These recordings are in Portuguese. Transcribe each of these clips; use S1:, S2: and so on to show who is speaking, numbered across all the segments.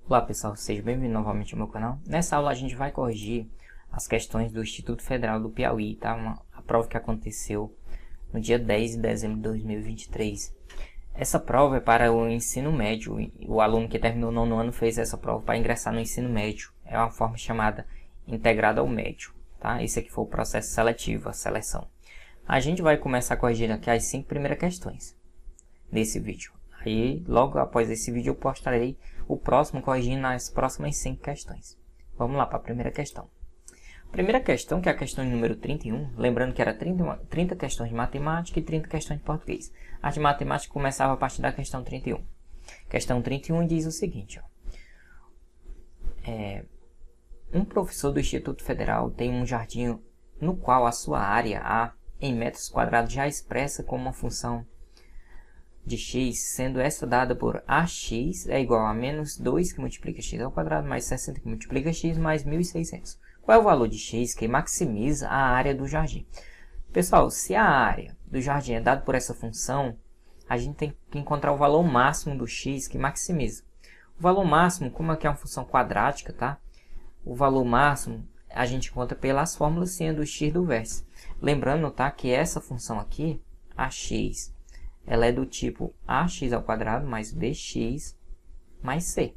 S1: Olá pessoal, seja bem-vindo novamente ao meu canal. Nessa aula a gente vai corrigir as questões do Instituto Federal do Piauí, tá? A prova que aconteceu no dia 10 de dezembro de 2023. Essa prova é para o ensino médio. O aluno que terminou o nono ano fez essa prova para ingressar no ensino médio. É uma forma chamada integrada ao médio, tá? Esse aqui foi o processo seletivo, a seleção. A gente vai começar corrigindo aqui as 5 primeiras questões nesse vídeo. Aí, logo após esse vídeo, eu postarei o próximo corrigindo as próximas 5 questões. Vamos lá para a primeira questão. Primeira questão, que é a questão número 31, lembrando que era 30 questões de matemática e 30 questões de português. A de matemática começava a partir da questão 31. Questão 31 diz o seguinte, um professor do Instituto Federal tem um jardim no qual a sua área A, em metros quadrados, já expressa como uma função de x, sendo essa dada por ax é igual a menos 2 que multiplica x ao quadrado, mais 60 que multiplica x, mais 1.600. Qual é o valor de x que maximiza a área do jardim? Pessoal, se a área do jardim é dada por essa função, a gente tem que encontrar o valor máximo do x que maximiza. O valor máximo, como aqui é uma função quadrática, tá? O valor máximo a gente encontra pelas fórmulas sendo o x do vértice. Lembrando, tá, que essa função aqui, ax, ela é do tipo ax ao quadrado mais bx mais c.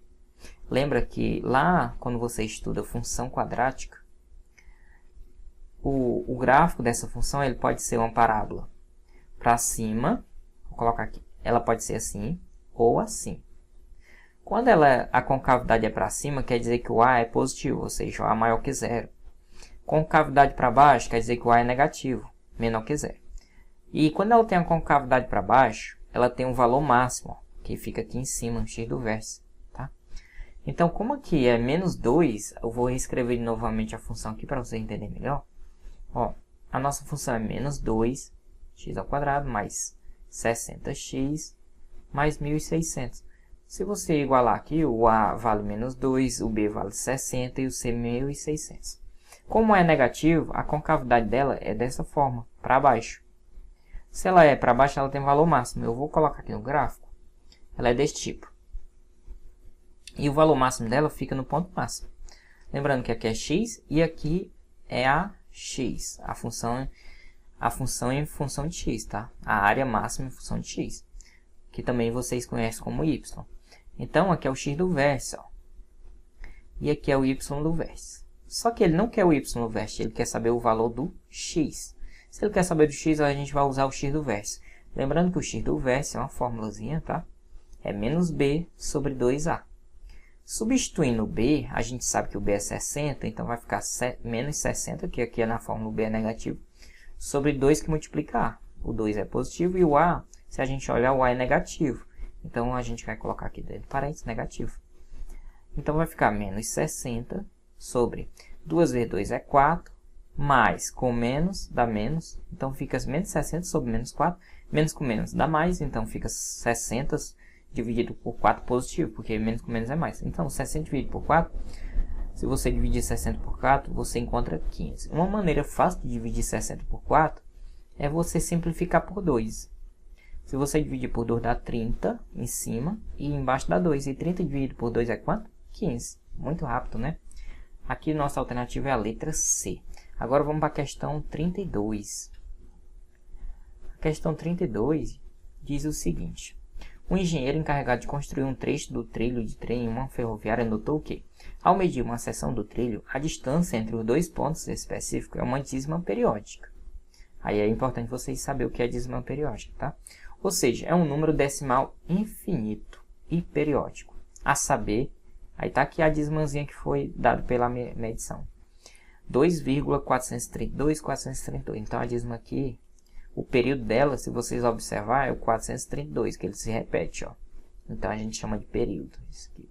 S1: Lembra que lá, quando você estuda função quadrática, o gráfico dessa função ele pode ser uma parábola para cima, vou colocar aqui, ela pode ser assim ou assim. Quando a concavidade é para cima, quer dizer que o a é positivo, ou seja, o a é maior que zero. Concavidade para baixo, quer dizer que o a é negativo, menor que zero. E quando ela tem a concavidade para baixo, ela tem um valor máximo, que fica aqui em cima, x do vértice. Tá? Então, como aqui é menos 2, eu vou reescrever novamente a função aqui para você entender melhor. A nossa função é menos 2, x ao quadrado, mais 60x, mais 1.600. Se você igualar aqui, o a vale menos 2, o b vale 60 e o c 1.600. Como é negativo, a concavidade dela é dessa forma, para baixo. Se ela é para baixo, ela tem valor máximo. Eu vou colocar aqui no gráfico. Ela é desse tipo. E o valor máximo dela fica no ponto máximo. Lembrando que aqui é x e aqui é a x. A função em função de x, tá? A área máxima em função de x. Que também vocês conhecem como y. Então, aqui é o x do vértice, e aqui é o y do vértice. Só que ele não quer o y do vértice, ele quer saber o valor do x. Se ele quer saber do x, a gente vai usar o x do vértice. Lembrando que o x do vértice é uma formulazinha, tá? É menos b sobre 2a. Substituindo o b, a gente sabe que o b é 60, então vai ficar menos 60, que aqui na fórmula o b é negativo, sobre 2 que multiplica a. O 2 é positivo e o a, se a gente olhar, o a é negativo. Então, a gente vai colocar aqui dentro parênteses negativo. Então, vai ficar menos 60 sobre 2 vezes 2 é 4, mais com menos dá menos, então fica menos 60 sobre menos 4, menos com menos dá mais, então fica 60 dividido por 4 positivo, porque menos com menos é mais. Então, 60 dividido por 4, se você dividir 60 por 4, você encontra 15. Uma maneira fácil de dividir 60 por 4 é você simplificar por 2. Se você dividir por 2 dá 30 em cima e embaixo dá 2. E 30 dividido por 2 é quanto? 15. Muito rápido, né? Aqui nossa alternativa é a letra C. Agora vamos para a questão 32. A questão 32 diz o seguinte. Um engenheiro encarregado de construir um trecho do trilho de trem em uma ferroviária notou que, ao medir uma seção do trilho, a distância entre os dois pontos específicos é uma dízima periódica. Aí é importante vocês saberem o que é dízima periódica, tá? Ou seja, é um número decimal infinito e periódico. A saber, aí está aqui a dízimazinha que foi dada pela medição. 2,432,432. Então, a dízima aqui, o período dela, se vocês observarem, é o 432, que ele se repete, Então, a gente chama de período. Isso aqui.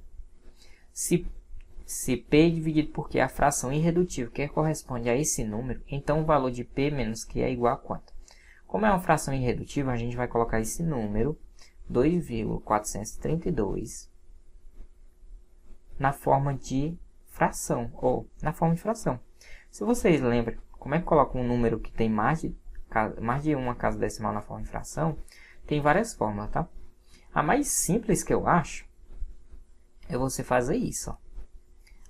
S1: Se P dividido por Q é a fração irredutível que corresponde a esse número, então o valor de P menos Q é igual a quanto? Como é uma fração irredutível, a gente vai colocar esse número, 2,432, na forma de fração, ou na forma de fração. Se vocês lembram, como é que coloca um número que tem mais de uma casa decimal na forma de fração, tem várias fórmulas, tá? A mais simples que eu acho é você fazer isso, ó.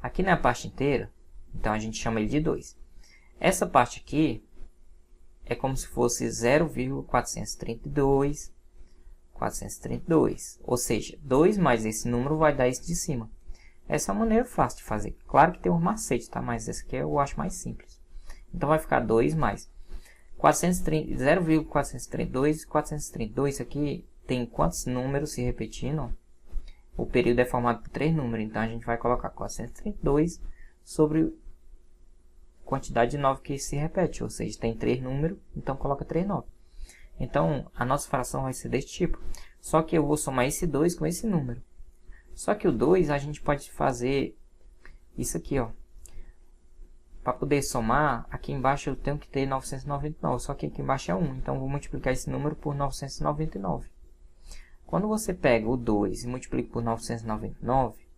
S1: Aqui na parte inteira, então a gente chama ele de 2. Essa parte aqui é como se fosse 0,432, 432. Ou seja, 2 mais esse número vai dar esse de cima. Essa é uma maneira fácil de fazer. Claro que tem um macete, tá? Mas esse aqui eu acho mais simples. Então vai ficar 2 mais 0,432 e 432 aqui tem quantos números se repetindo? O período é formado por 3 números, então a gente vai colocar 432 sobre quantidade de 9 que se repete, ou seja, tem 3 números, então coloca 3 9. Então a nossa fração vai ser desse tipo, só que eu vou somar esse 2 com esse número. Só que o 2 a gente pode fazer isso aqui, ó. Para poder somar, aqui embaixo eu tenho que ter 999, só que aqui embaixo é 1, então eu vou multiplicar esse número por 999. Quando você pega o 2 e multiplica por 999,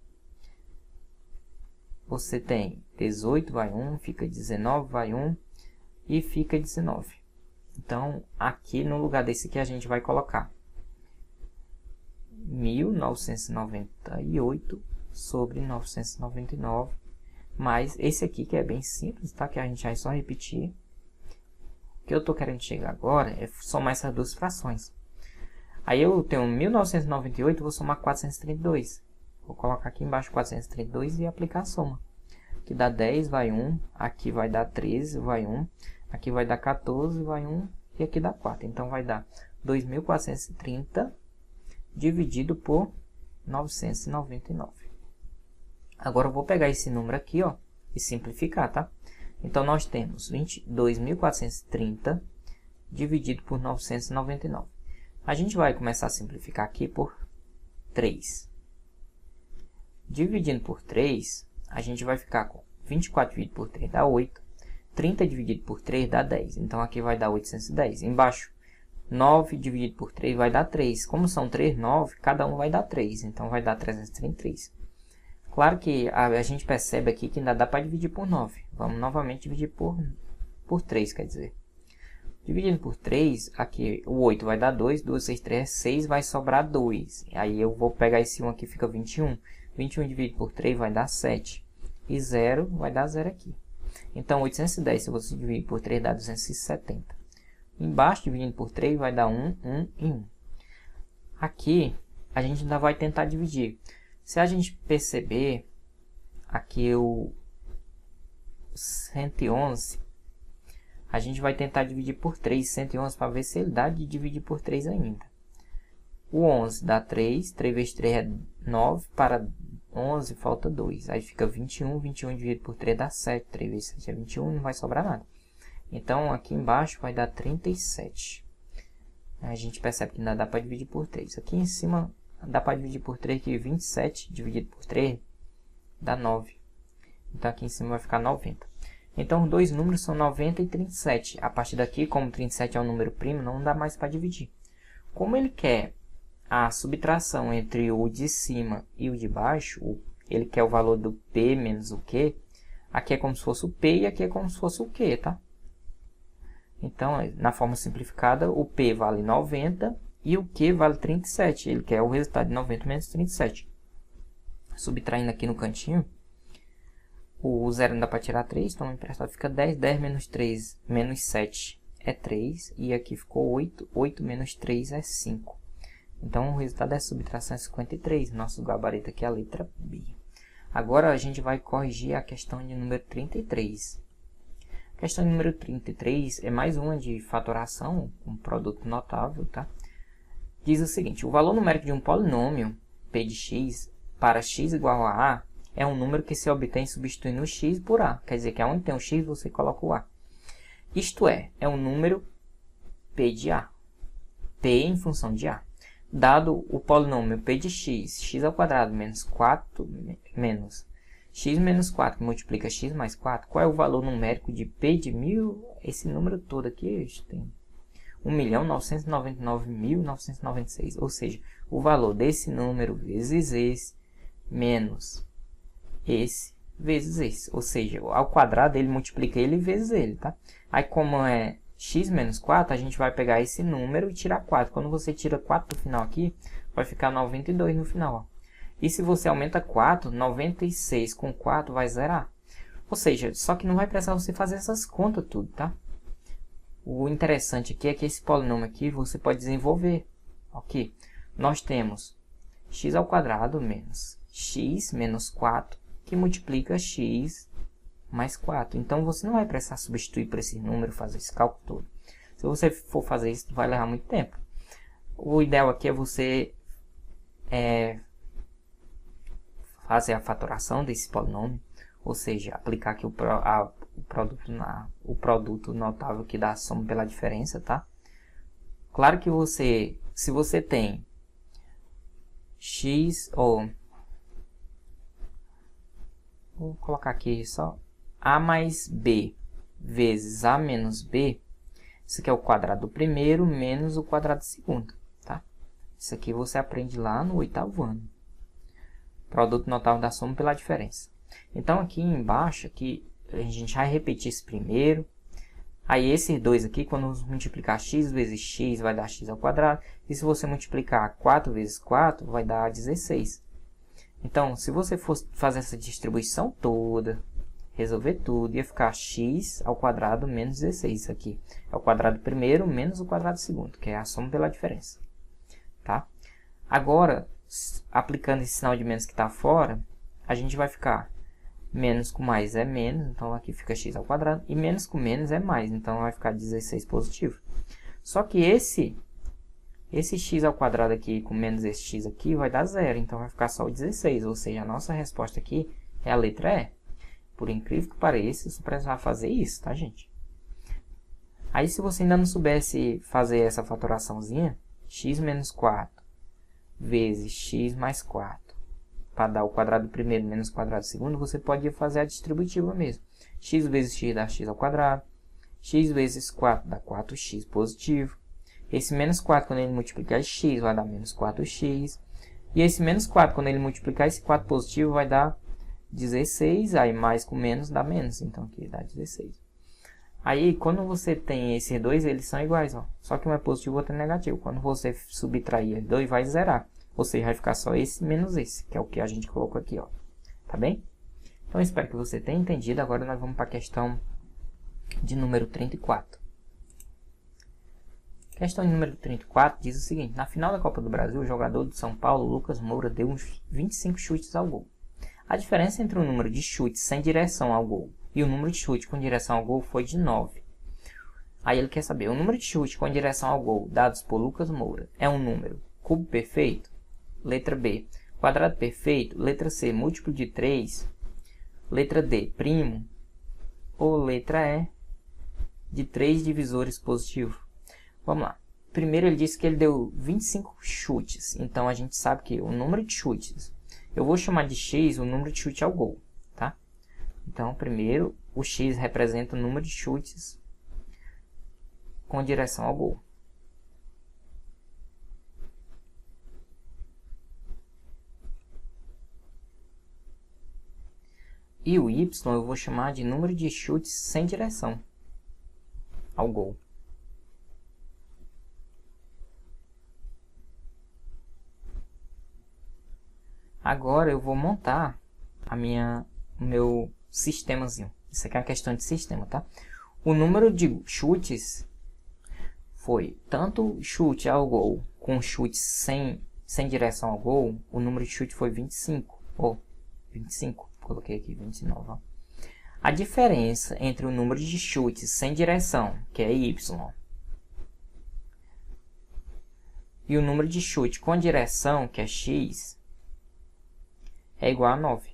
S1: você tem 18 vai 1, fica 19 vai 1 e fica 19. Então, aqui no lugar desse aqui a gente vai colocar 1998 sobre 999, mais esse aqui que é bem simples, tá? Que a gente vai só repetir. O que eu estou querendo chegar agora é somar essas duas frações. Aí eu tenho 1998, vou somar 432. Vou colocar aqui embaixo 432 e aplicar a soma. Aqui dá 10, vai 1. Aqui vai dar 13, vai 1. Aqui vai dar 14, vai 1. E aqui dá 4. Então vai dar 2.430 dividido por 999. Agora eu vou pegar esse número aqui, ó, e simplificar, tá? Então nós temos 22.430 dividido por 999. A gente vai começar a simplificar aqui por 3. Dividindo por 3, a gente vai ficar com 24 dividido por 3 dá 8. 30 dividido por 3 dá 10. Então aqui vai dar 810. Embaixo, 9 dividido por 3 vai dar 3. Como são 3, 9, cada um vai dar 3. Então vai dar 333. Claro que a gente percebe aqui que ainda dá para dividir por 9. Vamos novamente dividir por 3, quer dizer. Dividindo por 3, aqui o 8 vai dar 2, 2, 6, 3, 6, vai sobrar 2. Aí eu vou pegar esse 1 aqui, fica 21. 21 dividido por 3 vai dar 7. E 0 vai dar 0 aqui. Então 810, se você dividir por 3, dá 270. Embaixo, dividindo por 3, vai dar 1, 1 e 1. Aqui, a gente ainda vai tentar dividir. Se a gente perceber, aqui o 111... a gente vai tentar dividir por 3, 111, para ver se ele dá de dividir por 3 ainda. O 11 dá 3, 3 vezes 3 é 9, para 11 falta 2. Aí fica 21, 21 dividido por 3 dá 7, 3 vezes 7 é 21, não vai sobrar nada. Então, aqui embaixo vai dar 37. A gente percebe que ainda dá para dividir por 3. Aqui em cima dá para dividir por 3, que 27 dividido por 3 dá 9. Então, aqui em cima vai ficar 90. Então, os dois números são 90 e 37. A partir daqui, como 37 é um número primo, não dá mais para dividir. Como ele quer a subtração entre o de cima e o de baixo, ele quer o valor do P menos o Q, aqui é como se fosse o P e aqui é como se fosse o Q, tá? Então, na forma simplificada, o P vale 90 e o Q vale 37. Ele quer o resultado de 90 menos 37. Subtraindo aqui no cantinho, o 0 não dá para tirar 3, então o emprestado fica 10. 10 menos 3 menos 7 é 3. E aqui ficou 8. 8 menos 3 é 5. Então o resultado da subtração é 53. Nosso gabarito aqui é a letra B. Agora a gente vai corrigir a questão de número 33. A questão de número 33 é mais uma de fatoração, um produto notável, tá? Diz o seguinte: o valor numérico de um polinômio, p de x, para x igual a a, é um número que se obtém substituindo o x por a. Quer dizer que onde tem o x, você coloca o a. Isto é um número p de a. P em função de a. Dado o polinômio p de x, x ao quadrado menos 4, menos x menos 4, que multiplica x mais 4, qual é o valor numérico de p de 1000? Esse número todo aqui tem 1.999.996. Ou seja, o valor desse número vezes esse, menos esse vezes esse. Ou seja, ao quadrado ele multiplica ele vezes ele, tá? Aí como é x menos 4, a gente vai pegar esse número e tirar 4. Quando você tira 4 do final aqui, vai ficar 92 no final, ó. E se você aumenta 4, 96 com 4 vai zerar. Ou seja, só que não vai precisar você fazer essas contas tudo, tá? O interessante aqui é que esse polinômio aqui você pode desenvolver. Ok? Nós temos x ao quadrado menos x menos 4, que multiplica x mais 4. Então, você não vai precisar substituir por esse número, fazer esse cálculo todo. Se você for fazer isso, vai levar muito tempo. O ideal aqui é você fazer a fatoração desse polinômio, ou seja, aplicar aqui o produto notável que dá a soma pela diferença, tá? Claro que se você tem x, ou vou colocar aqui só a mais b vezes a menos b, isso aqui é o quadrado do primeiro menos o quadrado do segundo, tá? Isso aqui você aprende lá no 8º ano. Produto notável da soma pela diferença. Então, aqui embaixo, aqui, a gente vai repetir esse primeiro. Aí, esses dois aqui, quando multiplicar x vezes x, vai dar x ao quadrado. E se você multiplicar 4 vezes 4, vai dar 16. Então, se você fosse fazer essa distribuição toda, resolver tudo, ia ficar x ao quadrado menos 16. Isso aqui é o quadrado do primeiro menos o quadrado do segundo, que é a soma pela diferença. Tá? Agora, aplicando esse sinal de menos que está fora, a gente vai ficar menos com mais é menos, então aqui fica x ao quadrado, e menos com menos é mais, então vai ficar 16 positivo. Só que esse x ao quadrado aqui com menos esse x aqui vai dar zero, então vai ficar só o 16, ou seja, a nossa resposta aqui é a letra E. Por incrível que pareça, você precisava fazer isso, tá, gente? Aí, se você ainda não soubesse fazer essa fatoraçãozinha, x menos 4 vezes x mais 4, para dar o quadrado do primeiro menos o quadrado do segundo, você pode fazer a distributiva mesmo. X vezes x dá x ao quadrado. X vezes 4 dá 4x positivo. Esse menos 4, quando ele multiplicar x, vai dar menos 4x. E esse menos 4, quando ele multiplicar esse 4 positivo, vai dar 16. Aí, mais com menos dá menos. Então, aqui dá 16. Aí, quando você tem esses dois, eles são iguais, ó. Só que um é positivo e o outro é negativo. Quando você subtrair os dois, vai zerar. Ou seja, vai ficar só esse menos esse, que é o que a gente colocou aqui, ó. Tá bem? Então, espero que você tenha entendido. Agora, nós vamos para a questão de número 34. Questão de número 34 diz o seguinte. Na final da Copa do Brasil, o jogador do São Paulo, Lucas Moura, deu uns 25 chutes ao gol. A diferença entre o número de chutes sem direção ao gol e o número de chutes com direção ao gol foi de 9. Aí ele quer saber, o número de chutes com direção ao gol dados por Lucas Moura é um número cubo perfeito? Letra B. Quadrado perfeito? Letra C. Múltiplo de 3? Letra D. Primo? Ou letra E. De 3 divisores positivos? Vamos lá. Primeiro ele disse que ele deu 25 chutes. Então a gente sabe que o número de chutes, eu vou chamar de x o número de chute ao gol, tá? Então primeiro o x representa o número de chutes com direção ao gol. E o y eu vou chamar de número de chutes sem direção ao gol. Agora eu vou montar o meu sistemazinho. Isso aqui é uma questão de sistema, tá? O número de chutes foi tanto chute ao gol com chutes sem direção ao gol. O número de chute foi 25. Ou 25. Coloquei aqui 29. Ó. A diferença entre o número de chutes sem direção, que é y, e o número de chute com direção, que é x, é igual a 9.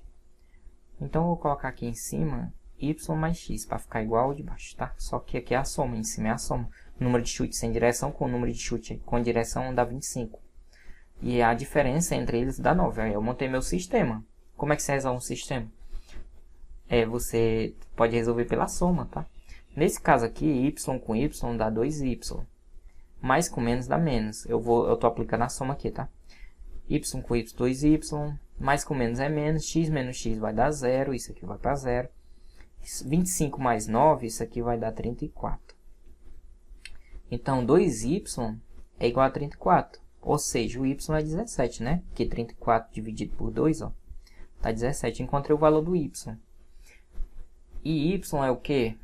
S1: Então, eu vou colocar aqui em cima y mais x, para ficar igual ao de baixo, tá? Só que aqui é a soma, em cima é a soma. O número de chute sem direção com o número de chute com direção dá 25. E a diferença entre eles dá 9. Aí eu montei meu sistema. Como é que você resolve um sistema? Você pode resolver pela soma, tá? Nesse caso aqui, y com y dá 2y. Mais com menos dá menos. Eu tô aplicando a soma aqui, tá? Y com y, 2y. Mais com menos é menos. X menos x vai dar 0. Isso aqui vai para 0. 25 mais 9, isso aqui vai dar 34. Então, 2y é igual a 34. Ou seja, o y é 17, né? Porque 34 dividido por 2, ó, dá 17. Encontrei o valor do y. E y é o quê?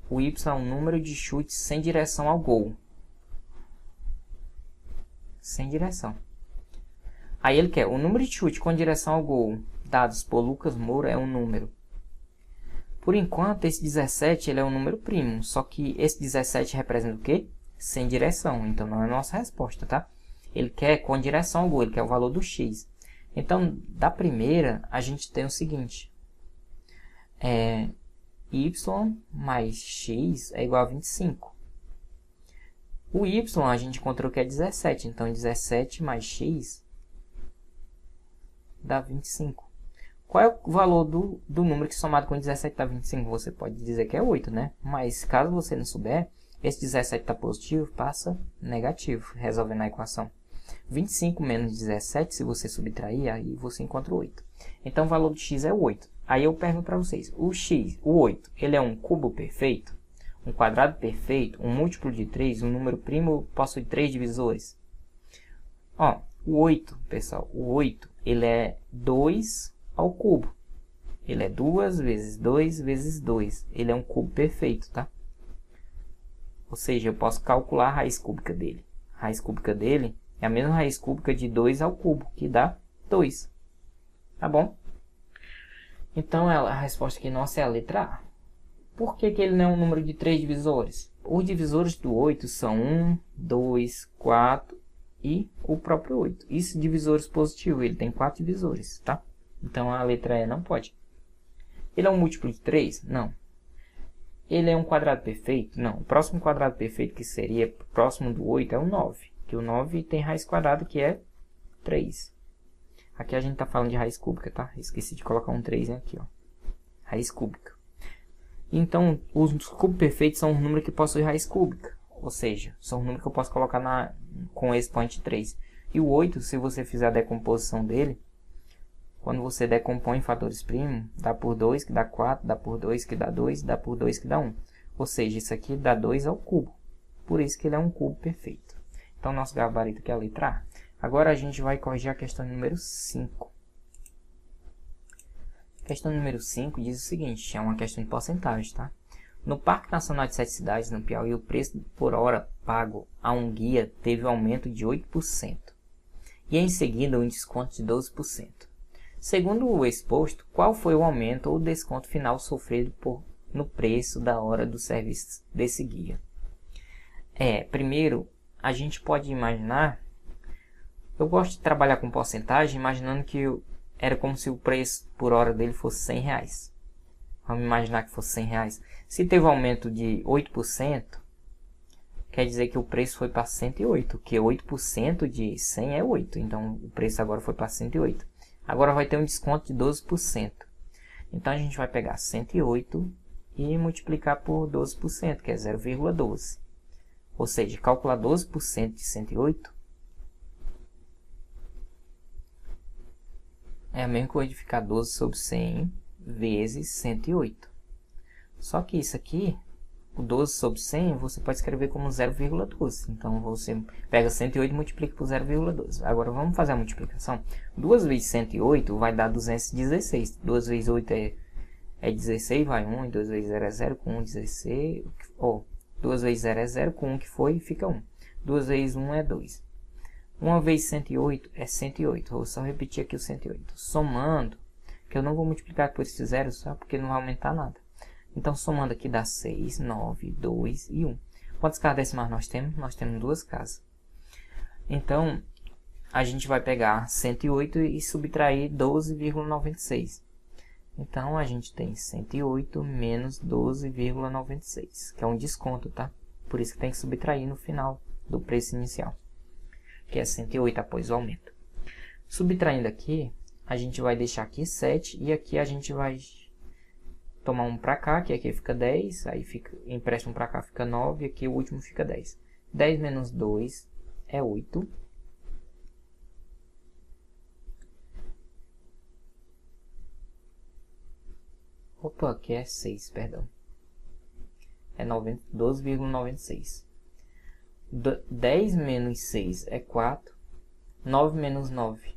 S1: O y é um número de chutes sem direção ao gol. Sem direção. Aí ele quer o número de chute com direção ao gol dados por Lucas Moura é um número. Por enquanto, esse 17 ele é um número primo. Só que esse 17 representa o quê? Sem direção. Então, não é a nossa resposta, tá? Ele quer com direção ao gol. Ele quer o valor do x. Então, da primeira, a gente tem o seguinte. Y mais x é igual a 25. O y a gente encontrou que é 17. Então, 17 mais x dá 25. Qual é o valor do número que somado com 17 dá 25? Você pode dizer que é 8, né? Mas caso você não souber, esse 17 está positivo, passa negativo, resolvendo a equação. 25 menos 17, se você subtrair, aí você encontra o 8. Então, o valor do x é 8. Aí eu pergunto para vocês, o 8, ele é um cubo perfeito? Um quadrado perfeito? Um múltiplo de 3? Um número primo possui 3 divisores? Ó, o 8, pessoal, o 8, ele é 2 ao cubo. Ele é 2 vezes 2 vezes 2. Ele é um cubo perfeito, tá? Ou seja, eu posso calcular a raiz cúbica dele. A raiz cúbica dele é a mesma raiz cúbica de 2 ao cubo, que dá 2. Tá bom? Então, a resposta aqui nossa é a letra A. Por que ele não é um número de 3 divisores? Os divisores do 8 são 1, 2, 4 e o próprio 8. Isso divisores positivos, ele tem 4 divisores, tá? Então, a letra E não pode. Ele é um múltiplo de 3? Não. Ele é um quadrado perfeito? Não. O próximo quadrado perfeito que seria próximo do 8 é o 9. Que o 9 tem raiz quadrada, que é 3. Aqui a gente está falando de raiz cúbica, tá? Esqueci de colocar um 3 aqui, ó. Raiz cúbica. Então, os cubos perfeitos são os números que possuem raiz cúbica. Ou seja, são os números que eu posso colocar com expoente 3. E o 8, se você fizer a decomposição dele, quando você decompõe em fatores primos, dá por 2 que dá 4, dá por 2 que dá 2, dá por 2 que dá 1. Ou seja, isso aqui dá 2 ao cubo. Por isso que ele é um cubo perfeito. Então, nosso gabarito aqui é a letra A. Agora a gente vai corrigir a questão número 5. A questão número 5 diz o seguinte, é uma questão de porcentagem, tá? No Parque Nacional de 7 Cidades, no Piauí, o preço por hora pago a um guia teve um aumento de 8%. E em seguida um desconto de 12%. Segundo o exposto, qual foi o aumento ou desconto final sofrido no preço da hora do serviço desse guia? Primeiro, a gente pode imaginar, eu gosto de trabalhar com porcentagem, imaginando que era como se o preço por hora dele fosse R$100. Vamos imaginar que fosse R$100. Se teve um aumento de 8%, quer dizer que o preço foi para 108, que 8% de 100 é 8, então o preço agora foi para 108. Agora vai ter um desconto de 12%. Então, a gente vai pegar 108 e multiplicar por 12%, que é 0,12. Ou seja, calcular 12% de 108 é a mesma coisa de ficar 12 sobre 100 vezes 108. Só que isso aqui, o 12 sobre 100, você pode escrever como 0,12. Então, você pega 108 e multiplica por 0,12. Agora, vamos fazer a multiplicação. 2 vezes 108 vai dar 216. 2 vezes 8 é 16, vai 1. E 2 vezes 0 é 0, com 1, 16. 2 vezes 0 é 0, com 1 que foi, fica 1. 2 vezes 1 é 2. 1 vezes 108 é 108. Vou só repetir aqui o 108. Somando, que eu não vou multiplicar por esse 0 só porque não vai aumentar nada. Então, somando aqui dá 6, 9, 2 e 1. Quantas casas decimais nós temos? Nós temos 2 casas. Então, a gente vai pegar 108 e subtrair 12,96. Então, a gente tem 108 menos 12,96, que é um desconto, tá? Por isso que tem que subtrair no final do preço inicial, que é 108 após o aumento. Subtraindo aqui, a gente vai deixar aqui 7 e aqui a gente vai tomar um para cá, que aqui fica 10, aí empresta um para cá, fica 9, e aqui o último fica 10. 10 menos 2 é 8. Opa, aqui é 6, perdão. É 12,96. 10 menos 6 é 4. 9 menos 9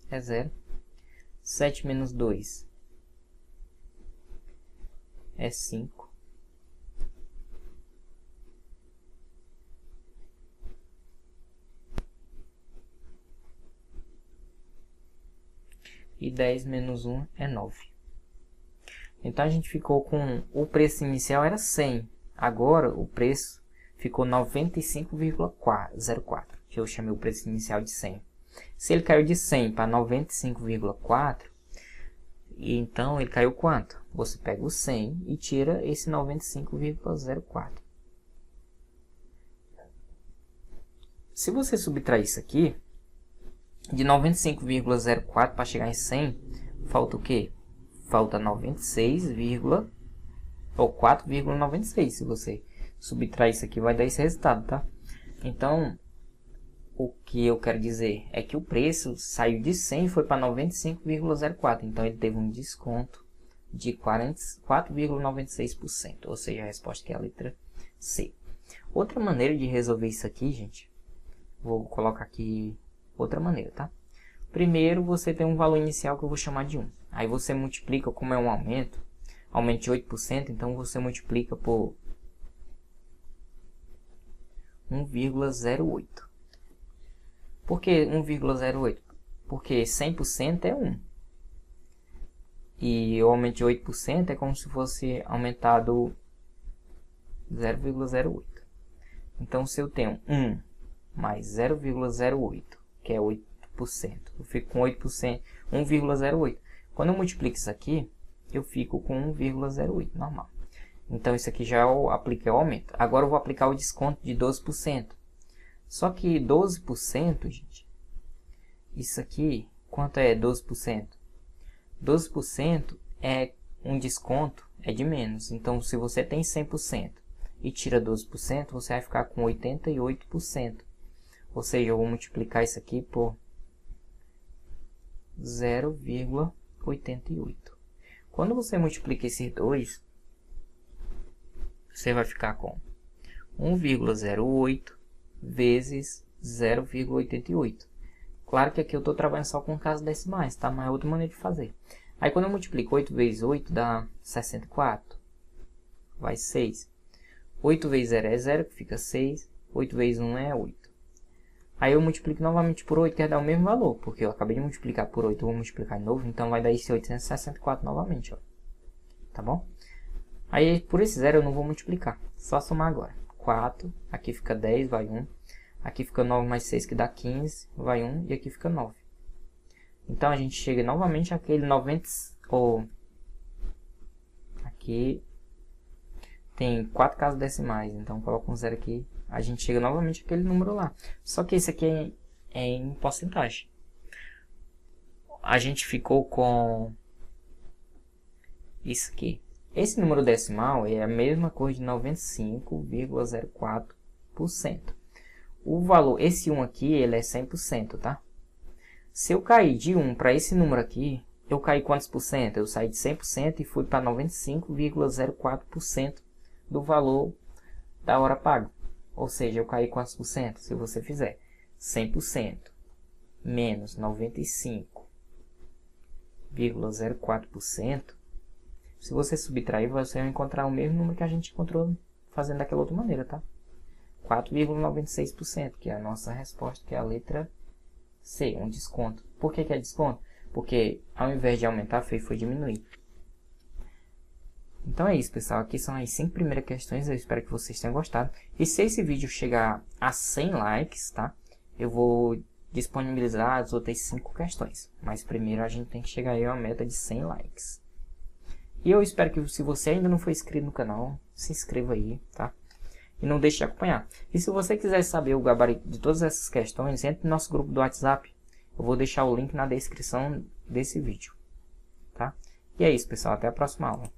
S1: é 0. 7 menos 2 é 5. E 10 menos 1 é 9. Então a gente ficou com o preço inicial era 100. Agora o preço ficou 95,04. Que eu chamei o preço inicial de 100. Se ele caiu de 100 para 95,4, então ele caiu quanto? Você pega o 100 e tira esse 95,04. Se você subtrair isso aqui, de 95,04 para chegar em 100, falta o quê? Falta 96, ou 4,96. Se você subtrair isso aqui, vai dar esse resultado, tá? Então, o que eu quero dizer é que o preço saiu de 100 e foi para 95,04. Então, ele teve um desconto de 4,96%. Ou seja, a resposta que é a letra C. Outra maneira de resolver isso aqui, gente, vou colocar aqui outra maneira, tá? Primeiro, você tem um valor inicial que eu vou chamar de 1. Aí você multiplica, como é um aumento de 8%, então você multiplica por 1,08. Por que 1,08? Porque 100% é 1. E o aumento de 8% é como se fosse aumentado 0,08. Então, se eu tenho 1 mais 0,08, que é 8%, eu fico com 8%, 1,08. Quando eu multiplico isso aqui, eu fico com 1,08, normal. Então, isso aqui já eu apliquei o aumento. Agora, eu vou aplicar o desconto de 12%. Só que 12%, gente, isso aqui, quanto é 12%? 12% é um desconto, é de menos. Então, se você tem 100% e tira 12%, você vai ficar com 88%. Ou seja, eu vou multiplicar isso aqui por 0,88. Quando você multiplica esses dois, você vai ficar com 1,08 vezes 0,88. Claro que aqui eu estou trabalhando só com casas decimais, tá? Mas é outra maneira de fazer. Aí quando eu multiplico 8 vezes 8 dá 64. Vai 6. 8 vezes 0 é 0, que fica 6. 8 vezes 1 é 8. Aí eu multiplico novamente por 8, que vai dar o mesmo valor. Porque eu acabei de multiplicar por 8, eu vou multiplicar de novo. Então vai dar esse 864 novamente, ó. Tá bom? Aí por esse 0 eu não vou multiplicar. Só somar agora. 4, aqui fica 10, vai 1. Aqui fica 9 mais 6, que dá 15, vai 1. E aqui fica 9. Então a gente chega novamente àquele 90... Aqui tem 4 casas decimais. Então coloca um 0 aqui. A gente chega novamente àquele número lá. Só que esse aqui é em porcentagem. A gente ficou com isso aqui. Esse número decimal é a mesma coisa de 95,04%. O valor, esse 1 aqui, ele é 100%, tá? Se eu cair de 1 para esse número aqui, eu caí quantos por cento? Eu saí de 100% e fui para 95,04% do valor da hora paga. Ou seja, eu caí quantos por cento? Se você fizer 100% menos 95,04%, se você subtrair, você vai encontrar o mesmo número que a gente encontrou fazendo daquela outra maneira, tá? 4,96%, que é a nossa resposta, que é a letra C, um desconto. Por que é desconto? Porque ao invés de aumentar, foi diminuir. Então é isso, pessoal. Aqui são as 5 primeiras questões. Eu espero que vocês tenham gostado. E se esse vídeo chegar a 100 likes, tá? Eu vou disponibilizar as outras 5 questões. Mas primeiro a gente tem que chegar aí a uma meta de 100 likes. E eu espero que, se você ainda não for inscrito no canal, se inscreva aí, tá? E não deixe de acompanhar. E se você quiser saber o gabarito de todas essas questões, entre no nosso grupo do WhatsApp. Eu vou deixar o link na descrição desse vídeo, tá? E é isso, pessoal. Até a próxima aula.